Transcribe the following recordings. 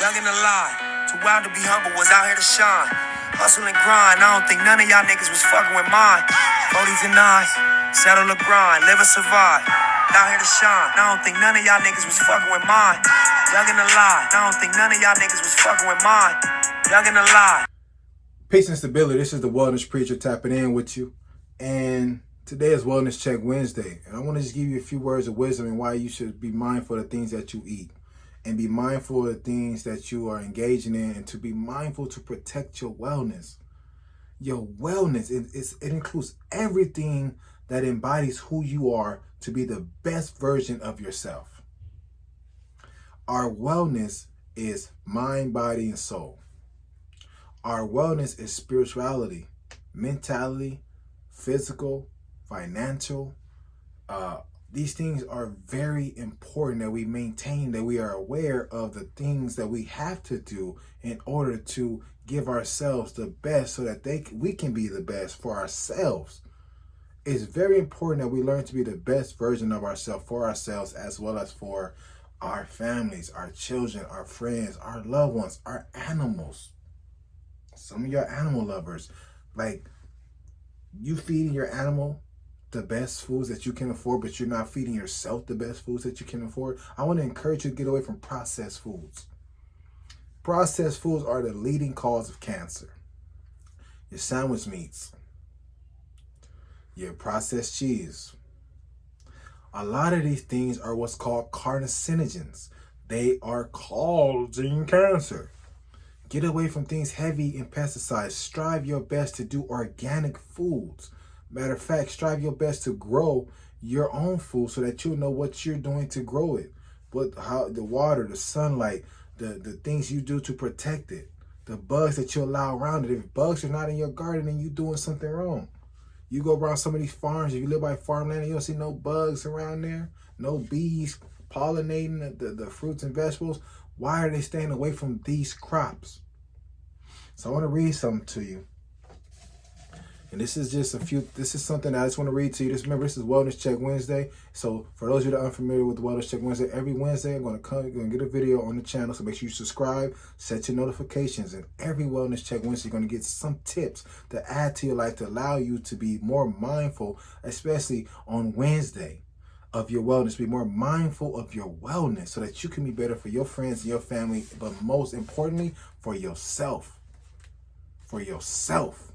young and alive. Too wild to be humble, was out here to shine. Hustle and grind, I don't think none of y'all niggas was fucking with mine. 40s and 9s, settle the grind, live or survive. Out here to shine, I don't think none of y'all niggas was fucking with mine. Young and alive, I don't think none of y'all niggas was fucking with mine. Young and alive. Peace and stability. This is the Wellness Preacher tapping in with you. And today is Wellness Check Wednesday. And I want to just give you a few words of wisdom and why you should be mindful of the things that you eat. And be mindful of the things that you are engaging in. And to be mindful to protect your wellness. Your wellness, it includes everything that embodies who you are to be the best version of yourself. Our wellness is mind, body, and soul. Our wellness is spirituality, mentality, physical, financial. These things are very important that we maintain, that we are aware of the things that we have to do in order to give ourselves the best so that we can be the best for ourselves. It's very important that we learn to be the best version of ourselves for ourselves as well as for our families, our children, our friends, our loved ones, our animals. Some of your animal lovers, like you feeding your animal the best foods that you can afford, but you're not feeding yourself the best foods that you can afford. I want to encourage you to get away from processed foods. Processed foods are the leading cause of cancer. Your sandwich meats, your processed cheese. A lot of these things are what's called carcinogens. They are causing cancer. Get away from things heavy in pesticides. Strive your best to do organic foods. Matter of fact, strive your best to grow your own food so that you'll know what you're doing to grow it. How the water, the sunlight, the things you do to protect it. The bugs that you allow around it. If bugs are not in your garden, then you're doing something wrong. You go around some of these farms, if you live by farmland, and you don't see no bugs around there, no bees pollinating the fruits and vegetables. Why are they staying away from these crops? So I want to read something to you. And this is something I just want to read to you. Remember, this is Wellness Check Wednesday. So for those of you that are unfamiliar with Wellness Check Wednesday, every Wednesday I'm going to get a video on the channel. So make sure you subscribe, set your notifications. And every Wellness Check Wednesday, you're going to get some tips to add to your life to allow you to be more mindful, especially on Wednesday, of your wellness. Be more mindful of your wellness so that you can be better for your friends and your family, but most importantly, for yourself. For yourself.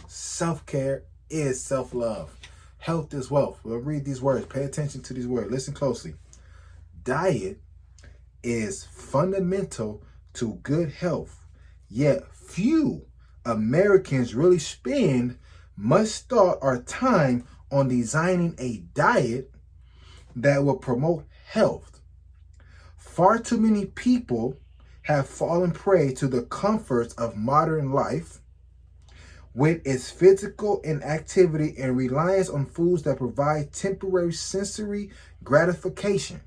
Self-care is self-love. Health is wealth. We'll read these words. Pay attention to these words. Listen closely. Diet is fundamental to good health, yet few Americans really spend much thought or time on designing a diet that will promote health. Far too many people have fallen prey to the comforts of modern life with its physical inactivity and reliance on foods that provide temporary sensory gratification.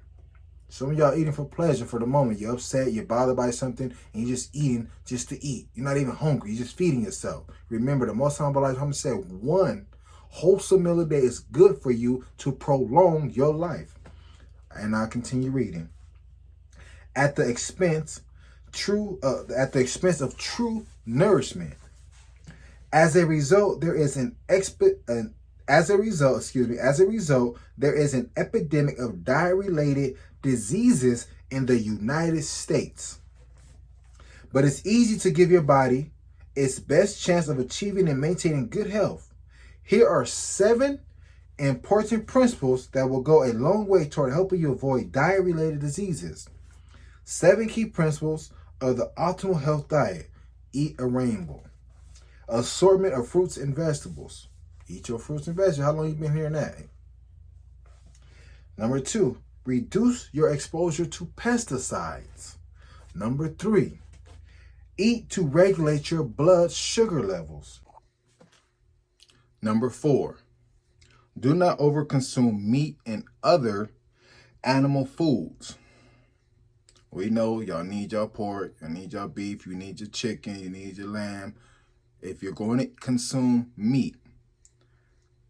Some of y'all eating for pleasure for the moment. You're upset, you're bothered by something, and you're just eating just to eat. You're not even hungry, you're just feeding yourself. Remember, the most humble life, I'm said, one wholesome meal a day is good for you to prolong your life. And I'll continue reading. At the expense of true nourishment. As a result, there is an epidemic of diet-related diseases in the United States. But it's easy to give your body its best chance of achieving and maintaining good health. Here are 7 important principles that will go a long way toward helping you avoid diet-related diseases. 7 key principles of the optimal health diet. Eat a rainbow. Assortment of fruits and vegetables. Eat your fruits and vegetables. How long have you been hearing that? Number 2, reduce your exposure to pesticides. Number 3, eat to regulate your blood sugar levels. Number 4, do not overconsume meat and other animal foods. We know y'all need your pork, you need your beef, you need your chicken, you need your lamb. If you're going to consume meat,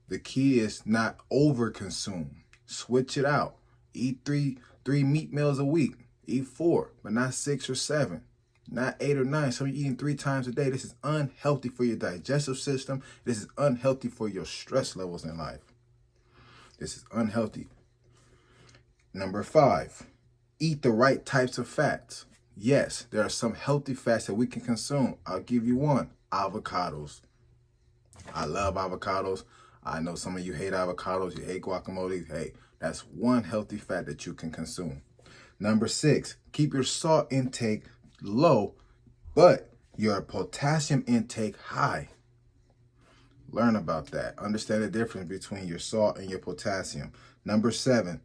the key is not overconsume. Switch it out. Eat three meat meals a week. Eat 4, but not 6 or 7. Not 8 or 9. Some of you eating 3 times a day. This is unhealthy for your digestive system. This is unhealthy for your stress levels in life. This is unhealthy. Number 5, eat the right types of fats. Yes, there are some healthy fats that we can consume. I'll give you one. Avocados. I love avocados. I know some of you hate avocados. You hate guacamole. Hey, that's one healthy fat that you can consume. Number 6, keep your salt intake low, but your potassium intake high. Learn about that. Understand the difference between your salt and your potassium. Number 7,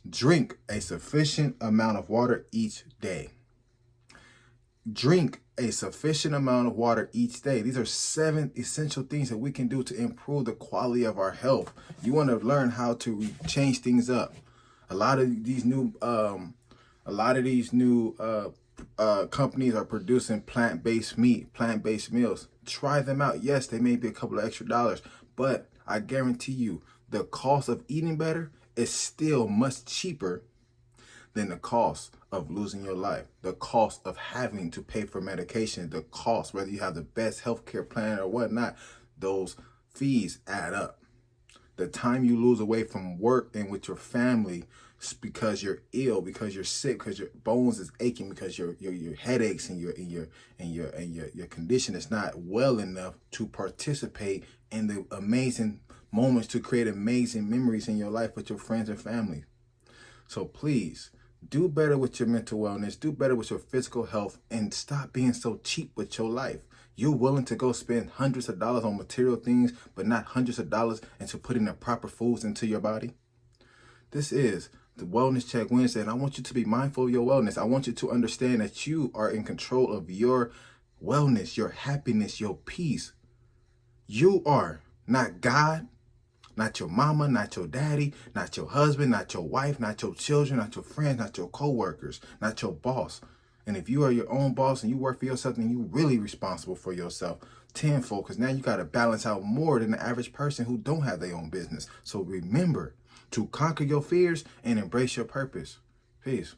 drink a sufficient amount of water each day. Drink a sufficient amount of water each day. These are 7 essential things that we can do to improve the quality of our health. You want to learn how to change things up. A lot of these new companies are producing plant-based meat, plant-based meals. Try them out. Yes, they may be a couple of extra dollars, but I guarantee you the cost of eating better is still much cheaper than the cost of losing your life, the cost of having to pay for medication, the cost, whether you have the best healthcare plan or whatnot, those fees add up. The time you lose away from work and with your family because you're ill, because you're sick, because your bones is aching, because your headaches and your condition is not well enough to participate in the amazing moments to create amazing memories in your life with your friends and family. So please do better with your mental wellness, do better with your physical health, and stop being so cheap with your life. You're willing to go spend hundreds of dollars on material things, but not hundreds of dollars into putting the proper foods into your body. This is the Wellness Check Wednesday, and I want you to be mindful of your wellness. I want you to understand that you are in control of your wellness, your happiness, your peace. You are not God, not your mama, not your daddy, not your husband, not your wife, not your children, not your friends, not your co-workers, not your boss. And if you are your own boss and you work for yourself, then you're really responsible for yourself tenfold, because now you got to balance out more than the average person who don't have their own business. So remember to conquer your fears and embrace your purpose. Peace.